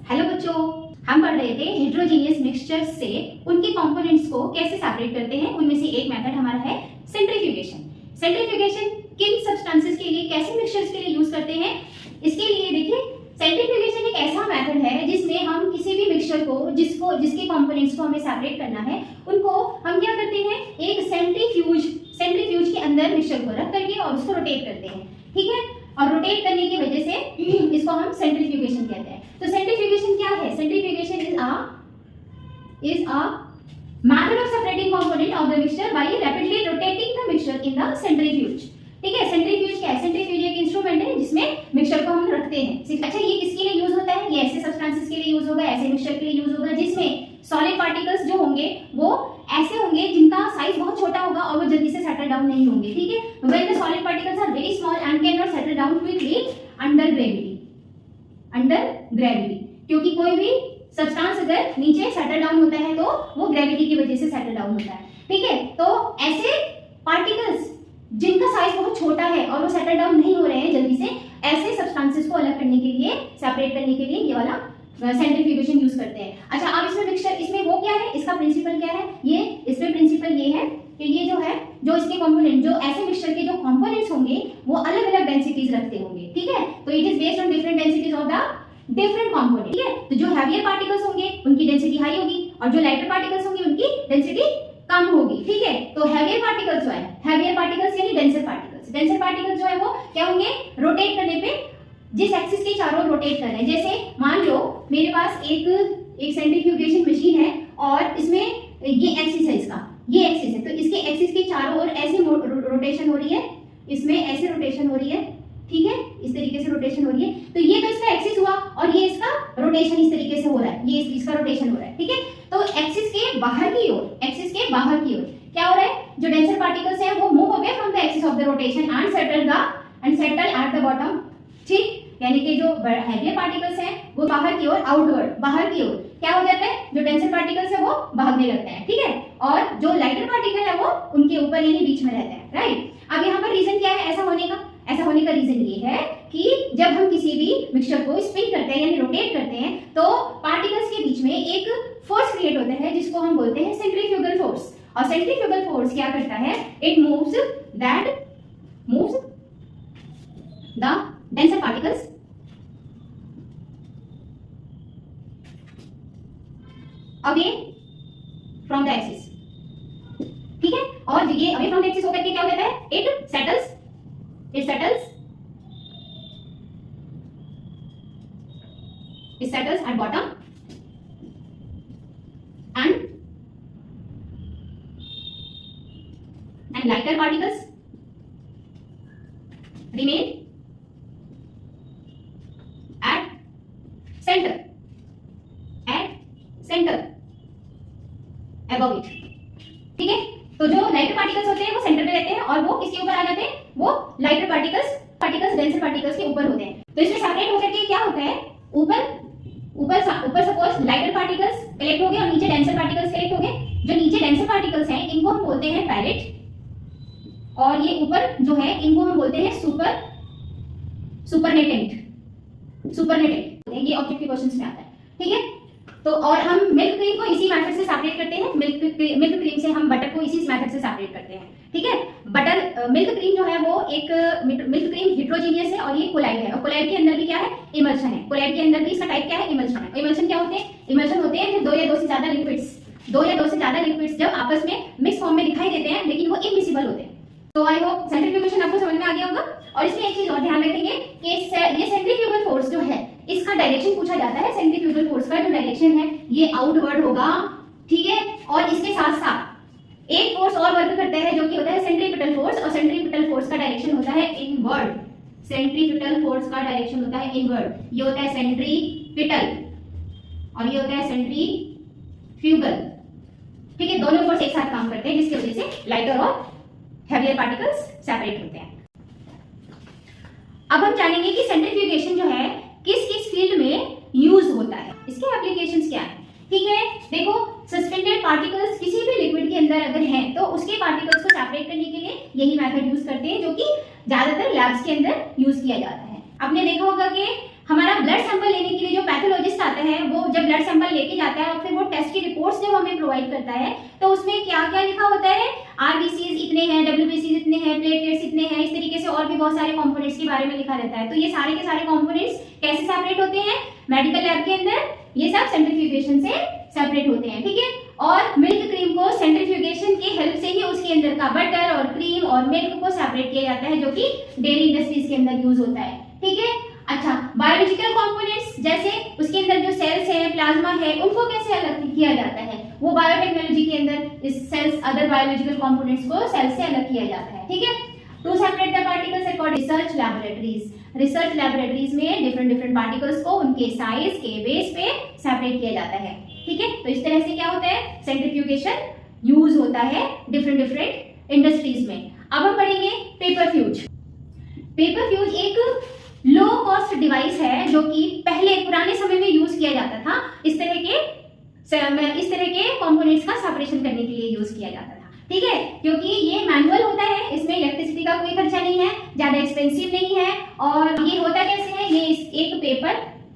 Hello बच्चों, हम पढ़ रहे थे हेट्रोजीनियस मिक्सचर्स से उनके कंपोनेंट्स को कैसे सेपरेट करते हैं। उनमें से एक मेथड हमारा है सेंट्रीफ्यूगेशन। सेंट्रीफ्यूगेशन किन सब्सटेंसेस के लिए, कैसे मिक्सचर्स के लिए यूज करते हैं, इसके लिए देखिए सेंट्रीफ्यूगेशन एक ऐसा मेथड है जिसमें हम किसी भी मिक्सचर को जिसके कंपोनेंट्स को हमें सेपरेट करना है, उनको हम क्या करते हैं, एक सेंट्रीफ्यूज के अंदर मिक्सचर को रख करके और उसको रोटेट करते हैं। ठीक है, और रोटेट करने की वजह से इसको हम सेंट्रीफ्यूगेशन कहते हैं। तो सेंट्रीफ्यूगेशन क्या है? Centrifugation is a method of separating component of the mixture by rapidly rotating the mixture in the centrifuge. ठीक है, सेंट्रीफ्यूज क्या है? सेंट्रीफ्यूज एक इंस्ट्रूमेंट है जिसमें मिक्सचर को हम रखते हैं। अच्छा, ये किसके लिए यूज होता है? ये ऐसे सब्सटेंसेस के लिए यूज होगा, ऐसे मिक्सचर के लिए यूज होगा जिसमें सॉलिड पार्टिकल्स जो होंगे वो ऐसे होंगे जिनका साइज बहुत छोटा होगा और वो जल्दी से सेटल डाउन नहीं होंगे। ठीक है, when the solid particles are very small and can not settle down quickly under gravity, क्योंकि कोई भी सब्सटेंस अगर नीचे सेटल डाउन होता है तो वो ग्रेविटी की वजह से सेटल डाउन होता है। ठीक है, तो ऐसे पार्टिकल्स जिनका साइज बहुत छोटा है और वो सेटल डाउन नहीं हो रहे हैं जल्दी से, ऐसे सब्सटेंसेस को अलग करने के लिए, सेपरेट करने के लिए ये वाला सेंट्रीफ्यूगेशन यूज करते हैं। अच्छा, अब इसमें मिक्सचर, इसमें वो क्या है, इसका प्रिंसिपल क्या है? ये इसमें प्रिंसिपल ये है कि ये जो है, जो इसके कंपोनेंट, जो ऐसे मिक्सचर के जो कंपोनेंट्स होंगे वो अलग अलग डेंसिटीज रखते होंगे। ठीक है, तो it is based on different densities of the different component. ठीक है, तो जो हैवियर पार्टिकल्स होंगे उनकी डेंसिटी हाई होगी और जो लाइटर पार्टिकल्स होंगे उनकी डेंसिटी कम होगी। ठीक है, तो हैवियर पार्टिकल्स जो है, हैवियर पार्टिकल्स यानी डेंसर पार्टिकल्स जो है वो क्या होंगे, रोटेट करने पे जिस एक्सिस के चारों ओर रोटेट कर रहे हैं। जैसे मान लो मेरे पास एक सेंट्रीफ्यूगेशन मशीन है और इसमें ये एक्सिस है, इसका ये एक्सिस है, तो इसके एक्सिस के चारों ओर ऐसे रोटेशन हो रही है, इसमें ऐसे रोटेशन हो रही है। ठीक है, इस तरीके से रोटेशन हो रही है, तो ये तो इसका एक्सिस हुआ और ये इसका रोटेशन इस तरीके से हो रहा है, ये इसका रोटेशन हो रहा है। ठीक है, तो एक्सिस के बाहर की ओर क्या हो रहा है, जो डेंसर पार्टिकल्स हैं वो move away from the axis of the rotation and settle at the bottom. ठीक, यानी कि जो हैवियर पार्टिकल्स हैं वो बाहर की ओर, बाहर की ओर क्या हो जाता है, जो डेंसर पार्टिकल्स है वो भागने लगते हैं। ठीक है, और जो लाइटर पार्टिकल है वो उनके ऊपर यानी बीच में रहते हैं। राइट, अब यहाँ पर रीजन क्या है ऐसा होने का रीजन ये है कि जब हम किसी भी मिक्सचर को स्पिन करते हैं यानी रोटेट करते हैं तो पार्टिकल्स के बीच में एक फोर्स क्रिएट होता है जिसको हम बोलते हैं सेंट्रीफ्यूगल फोर्स। और सेंट्रीफ्यूगल फोर्स क्या करता है, it moves the denser particles away from the axis. ठीक है, और ये अवे फ्रॉम द एक्सिस होकर के क्या हो जाता है, it settles at bottom and lighter particles remain at center above it। ठीक है, तो जो लाइटर पार्टिकल्स होते हैं वो सेंटर पे रहते हैं और वो किसके ऊपर आ जाते हैं, वो लाइटर पार्टिकल्स डेंसर पार्टिकल्स के ऊपर होते हैं। तो इसमें सेपरेट होकर के क्या होता है, ऊपर सपोज लाइटर पार्टिकल्स कलेक्ट हो गए और नीचे डेंसर पार्टिकल्स कलेक्ट हो गए। जो नीचे डेंसर पार्टिकल्स हैं इनको हम बोलते हैं पैरेट और ये ऊपर जो है इनको हम बोलते हैं सुपरनेटेंट। ये ऑब्जेक्टिव क्वेश्चंस में आता है। ठीक है, तो और हम मिल्क क्रीम को इसी मेथड से सेपरेट करते हैं। मिल्क क्रीम से हम बटर को इसी मेथड से सेपरेट करते हैं। ठीक है, मिल्क क्रीम जो है वो एक मिल्क क्रीम हेट्रोजीनियस है और ये कोलाइड है, और कोलाइड के अंदर भी क्या है, इमल्शन है। कोलाइड के अंदर भी इसका टाइप क्या है, इमल्शन है। इमल्शन क्या होते हैं, इमल्शन होते हैं दो या दो से ज्यादा लिक्विड्स जब आपस में मिक्स फॉर्म में दिखाई देते हैं लेकिन वो इमिसिबल होते हैं। तो आई होप सेंट्रीफ्यूगेशन आपको समझ में आ गया होगा। और इसमें एक चीज और ध्यान रखेंगे कि ये सेंट्रीफ्यूगल फोर्स जो है इसका डायरेक्शन पूछा जाता है। सेंट्रीफ्यूगल फोर्स का जो डायरेक्शन है ये आउटवर्ड होगा। ठीक है, और इसके साथ साथ एक फोर्स और वर्क करता है जो कि होता है सेंट्रीपिटल फोर्स, और सेंट्रीपिटल फोर्स का डायरेक्शन होता है इनवर्ड। सेंट्रीपिटल फोर्स का डायरेक्शन होता है इनवर्ड। ये होता है सेंट्रीपिटल और ये होता है सेंट्रीफ्यूगल। ठीक है, दोनों फोर्स एक साथ काम करते हैं जिसकी वजह से लाइटर और हैवियर पार्टिकल्स सेपरेट होते हैं। अब हम जानेंगे कि सेंट्रीफ्यूगेशन जो है किस किस फील्ड में यूज होता है, इसके एप्लीकेशंस क्या है। ठीक है, देखो सस्पेंडेड पार्टिकल्स किसी भी लिक्विड के अंदर अगर हैं तो उसके पार्टिकल्स को सेपरेट करने के लिए यही मेथड यूज करते हैं जो कि ज्यादातर लैब्स के अंदर यूज किया जाता है। आपने देखा होगा कि हमारा ब्लड सैंपल लेने के लिए जो पैथोलॉजिस्ट आते हैं ब्लड सैंपल लेके जाता है और फिर वो टेस्ट की रिपोर्ट्स जब हमें प्रोवाइड करता है तो उसमें क्या क्या लिखा होता है, आरबीसीज इतने हैं, डब्ल्यूबीसीज इतने हैं, प्लेटलेट्स इतने हैं, इस तरीके से और भी बहुत सारे कंपोनेंट्स के बारे में लिखा रहता है। तो ये सारे के सारे कंपोनेंट्स कैसे सेपरेट होते हैं मेडिकल लैब के अंदर, ये सब सेंट्रीफ्यूगेशन से सेपरेट होते हैं, ठीक है। और मिल्क क्रीम को सेंट्रीफ्यूगेशन की हेल्प से ही उसके अंदर का बटर और क्रीम और मिल्क को सेपरेट किया जाता है, जो कि डेयरी इंडस्ट्रीज के अंदर यूज होता है, ठीक है। अच्छा, बायोलॉजिकल कंपोनेंट्स जैसे उसके अंदर जो सेल्स है, प्लाज्मा है, उनको कैसे अलग किया जाता है, वो बायोटेक्नोलॉजी के अंदर इस सेल्स अदर बायोलॉजिकल कंपोनेंट्स को सेल से अलग किया जाता है, ठीक है। To separate the particles according research laboratories, research laboratories में डिफरेंट पार्टिकल्स को उनके साइज के बेस पे सेपरेट किया जाता है, ठीक है। तो इस तरह से क्या होता है, सेंट्रीफ्यूगेशन यूज होता है डिफरेंट इंडस्ट्रीज में। अब हम पढ़ेंगे पेपर फ्यूज। पेपर फ्यूज एक लो कॉस्ट डिवाइस है जो कि पहले पुराने समय में यूज किया जाता था, इस तरह के कंपोनेंट्स का सेपरेशन करने के लिए यूज किया जाता था, ठीक है। क्योंकि ये मैनुअल होता है, इसमें इलेक्ट्रिसिटी का कोई खर्चा नहीं है, ज्यादा एक्सपेंसिव नहीं है। और ये होता कैसे है, ये एक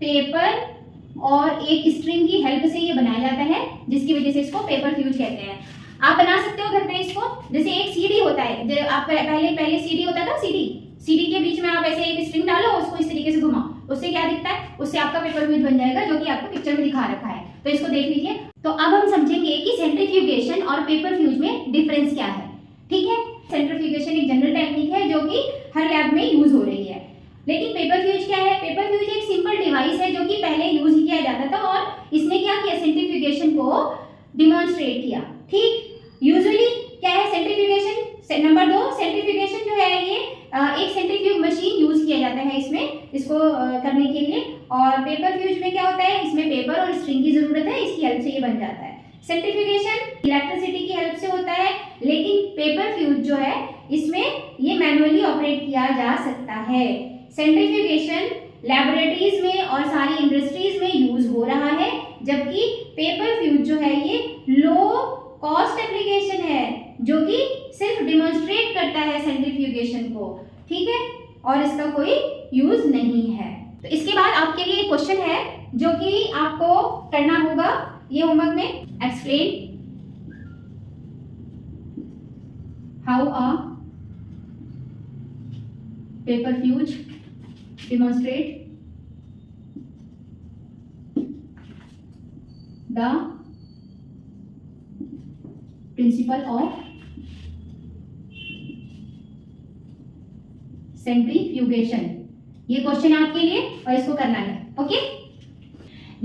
पेपर और एक स्ट्रिंग की हेल्प से ये बनाया जाता है, जिसकी वजह से इसको पेपर फ्यूज कहते हैं। आप बना सकते हो घर पे इसको, जैसे एक सीडी होता है, जो आप पहले सीडी होता था, सीडी के बीच में आप ऐसे एक स्ट्रिंग डालो, उसको इस तरीके से घुमाओ, उससे क्या दिखता है, उससे आपका पेपर फ्यूज बन जाएगा, जो कि आपको पिक्चर में दिखा रखा है। तो इसको देख लीजिए। तो अब हम समझेंगे कि सेंट्रीफ्यूगेशन और पेपर फ्यूज में डिफरेंस क्या है, ठीक है। सेंट्रीफ्यूगेशन एक जनरल टेक्निक है जो कि हर लैब में यूज हो रही है, लेकिन पेपर फ्यूज क्या है, पेपर फ्यूज एक सिंपल डिवाइस है जो कि पहले यूज ही किया जाता था और इसने क्या किया, सेंट्रीफ्यूगेशन को डिमॉन्स्ट्रेट किया, ठीक। यूजुअली क्या है सेंट्रीफ्यूगेशन, नंबर 2 सेंट्रीफ्यूगेशन जो है ये एक सेंट्रीफ्यूग मशीन यूज किया जाता है इसको करने के लिए। और पेपर फ्यूज में क्या होता है, इसमें पेपर और स्ट्रिंग की जरूरत है, इसकी हेल्प से ये बन जाता है। सेंट्रीफ्यूगेशन इलेक्ट्रिसिटी की हेल्प से होता है, लेकिन पेपर फ्यूज जो है इसमें ये मैनुअली ऑपरेट किया जा सकता है। सेंट्रीफ्यूगेशन लैबोरेटरीज में और सारी इंडस्ट्रीज में यूज हो रहा है, जबकि पेपर फ्यूज जो है ये लो कॉस्ट एप्लीकेशन है जो कि सिर्फ डिमॉन्स्ट्रेट करता है सेंट्रीफ्यूगेशन को, ठीक है, और इसका कोई यूज नहीं है। तो इसके बाद आपके लिए क्वेश्चन है जो कि आपको करना होगा ये होमवर्क में, explain how a paper fuse demonstrate the principle of centrifugation. ये क्वेश्चन है आपके लिए और इसको करना है, ओके।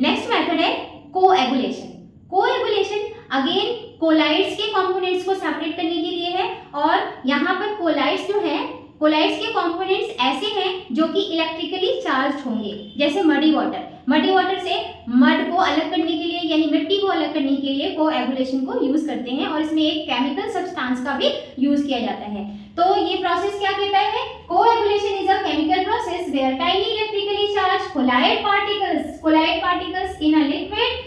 नेक्स्ट मेथड है कोएगुलेशन। कोएगुलेशन अगेन कोलाइड्स के कंपोनेंट्स को सेपरेट करने के लिए है, और यहाँ पर कोलाइड्स जो है, कोलाइड्स के कंपोनेंट्स ऐसे हैं जो कि इलेक्ट्रिकली चार्ज होंगे, जैसे मडी वाटर से मड को अलग करने के लिए यानी मिट्टी को अलग करने के लिए कोएगुलेशन को यूज करते हैं, और इसमें एक केमिकल सब्सटेंस का भी यूज किया जाता है। तो ये प्रोसेस क्या कहता है, coagulation is a chemical process where tiny electrically charge colloid particles in a liquid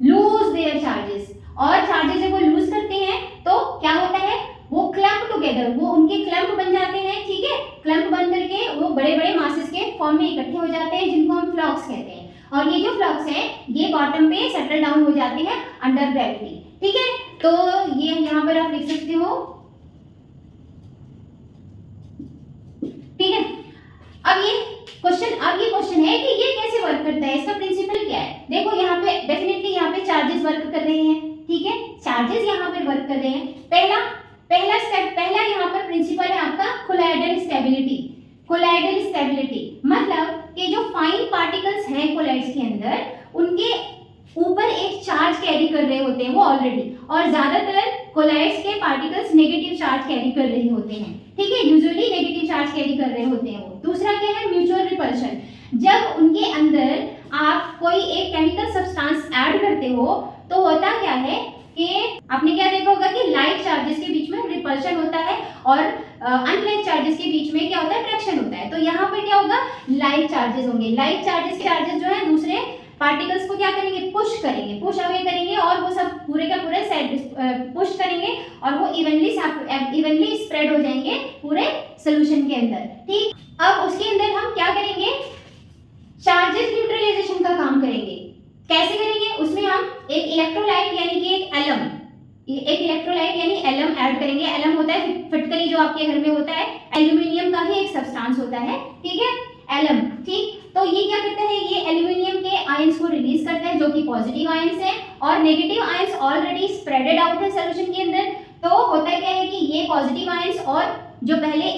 lose their charges, और चार्जेस जब वो लूज करते हैं तो क्या होता है, वो क्लम्प टुगेदर, वो उनके क्लम्प बन जाते हैं, ठीक है। क्लम्प बन करके वो बड़े बड़े मासेस के फॉर्म में इकट्ठे हो जाते हैं, जिनको हम फ्लॉक्स कहते हैं। और ये जो फ्लॉक्स हैं ये बॉटम पे सेटल डाउन हो जाते हैं अंडर ग्रेविटी, ठीक है। तो ये यहाँ पर आप लिख सकते हो, ठीक है। अब ये क्वेश्चन है कि ये कैसे वर्क करता है, इसका प्रिंसिपल क्या है। देखो यहाँ पे डेफिनेटली यहाँ पे चार्जेस वर्क कर रहे हैं, ठीक है, चार्जेस यहाँ पर वर्क कर रहे हैं। पहला यहाँ पर प्रिंसिपल है आपका कोलाइडल स्टेबिलिटी, मतलब कि जो फाइन पार्टिकल्स हैं कोलाइड्स के अंदर, उनके ऊपर एक चार्ज कैरी कर रहे होते हैं वो ऑलरेडी, और ज्यादातर कोलाइड्स के पार्टिकल्स नेगेटिव चार्ज कैरी कर रहे होते हैं, ठीक है, यूजुअली नेगेटिव चार्ज कैरी कर रहे होते हैं वो। दूसरा क्या है, म्यूचुअल रिपल्शन। जब उनके अंदर आप कोई एक केमिकल सब्सटेंस ऐड करते हो तो होता क्या है कि आपने क्या देखा होगा कि लाइक चार्जेस के बीच में रिपल्शन होता है और अनलाइक चार्जेस के बीच में क्या होता है, अट्रैक्शन होता है। तो यहाँ पर क्या होगा, लाइक चार्जेस होंगे। लाइक चार्जेस जो है दूसरे पार्टिकल्स को क्या करेंगे, पुश अवे करेंगे, और वो सब पूरे का पूरे पुश करेंगे और वो इवनली स्प्रेड हो जाएंगे पूरे सोल्यूशन के अंदर, ठीक। अब उसके अंदर हम क्या करेंगे, चार्जेस न्यूट्रलाइजेशन का काम करेंगे। कैसे एक इलेक्ट्रोलाइट यानी एलम ऐड करेंगे। एलम होता है फिटकरी जो आपके घर में होता है, एल्यूमिनियम का ही एक सब्सटेंस होता है, ठीक है, एलम, ठीक। तो ये क्या करता है, ये एल्यूमिनियम के आयंस को रिलीज करता है जो कि पॉजिटिव आयंस है, और negative ions already spreaded out है सॉल्यूशन के अंदर। तो होता क्या है कि ये पॉजिटिव आयंस और जो पहले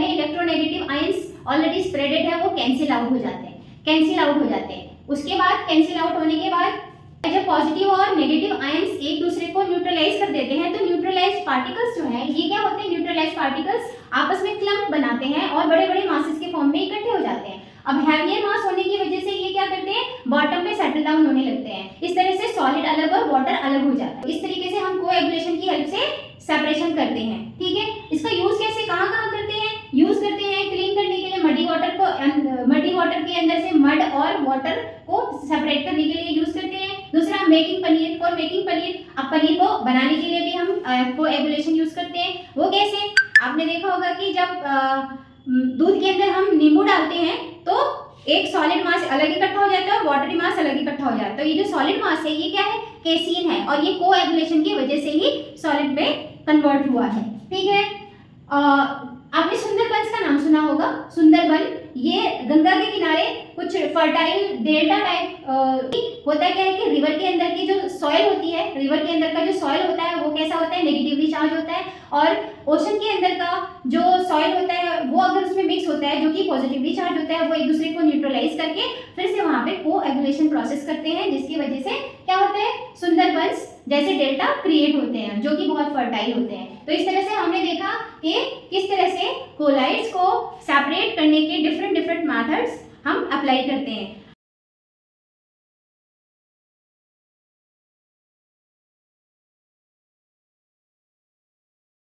इलेक्ट्रोनेगेटिव आयंस ऑलरेडी स्प्रेडेड है वो कैंसिल आउट हो जाते हैं। उसके बाद कैंसिल आउट होने के बाद जब पॉजिटिव और नेगेटिव आयंस एक दूसरे को न्यूट्रलाइज कर देते हैं, तो न्यूट्रलाइज्ड पार्टिकल्स जो है ये क्या होते हैं, न्यूट्रलाइज्ड पार्टिकल्स आपस में क्लम्प बनाते हैं और बड़े बड़े मासेस के फॉर्म में इकट्ठे हो जाते हैं। अब हैवियर मास होने की वजह से ये क्या करते हैं, बॉटम पे सेटल डाउन होने लगते हैं। इस तरह से सॉलिड अलग और वाटर अलग हो जाता है। इस तरीके से हम कोएगुलेशन की हेल्प से सेपरेशन करते हैं, ठीक है। इसका यूज कैसे कहाँ करते हैं, यूज करते हैं क्लीन करने के लिए, मडी वाटर के अंदर से मड और वाटर को सेपरेट करने के लिए यूज करते हैं। दूसरा मेकिंग पनीर, अब पनीर को बनाने के लिए भी हम कोएगुलेशन यूज करते हैं। वो कैसे, आपने देखा होगा कि जब दूध के अंदर हम नींबू डालते हैं तो एक सॉलिड मास अलग इकट्ठा हो जाता है और वाटरी मास अलग इकट्ठा हो जाता है। तो ये जो सॉलिड मास है ये क्या है, केसीन है, और ये कोएगुलेशन की वजह से ही सॉलिड में कन्वर्ट हुआ है, ठीक है। आपने सुंदरबन का नाम सुना होगा। सुंदरबन ये गंगा के किनारे कुछ फर्टाइल डेल्टा टाइप होता है। क्या है कि रिवर के अंदर की जो सॉइल होती है, रिवर के अंदर का जो सॉइल होता है वो कैसा होता है, नेगेटिवली चार्ज होता है, और ओशन के अंदर का जो सॉइल होता है वो अगर उसमें मिक्स होता है जो कि पॉजिटिवली चार्ज होता है, वो एक दूसरे को न्यूट्रलाइज करके फिर से वहां पे कोएगुलेशन प्रोसेस करते हैं, जिसकी वजह से क्या होता है, सुंदरबंस जैसे डेल्टा क्रिएट होते हैं जो कि बहुत फर्टाइल होते हैं। तो इस तरह से हमने देखा कि किस तरह से कोलाइड्स को सेपरेट करने के डिफरेंट मेथड्स हम अप्लाई करते हैं।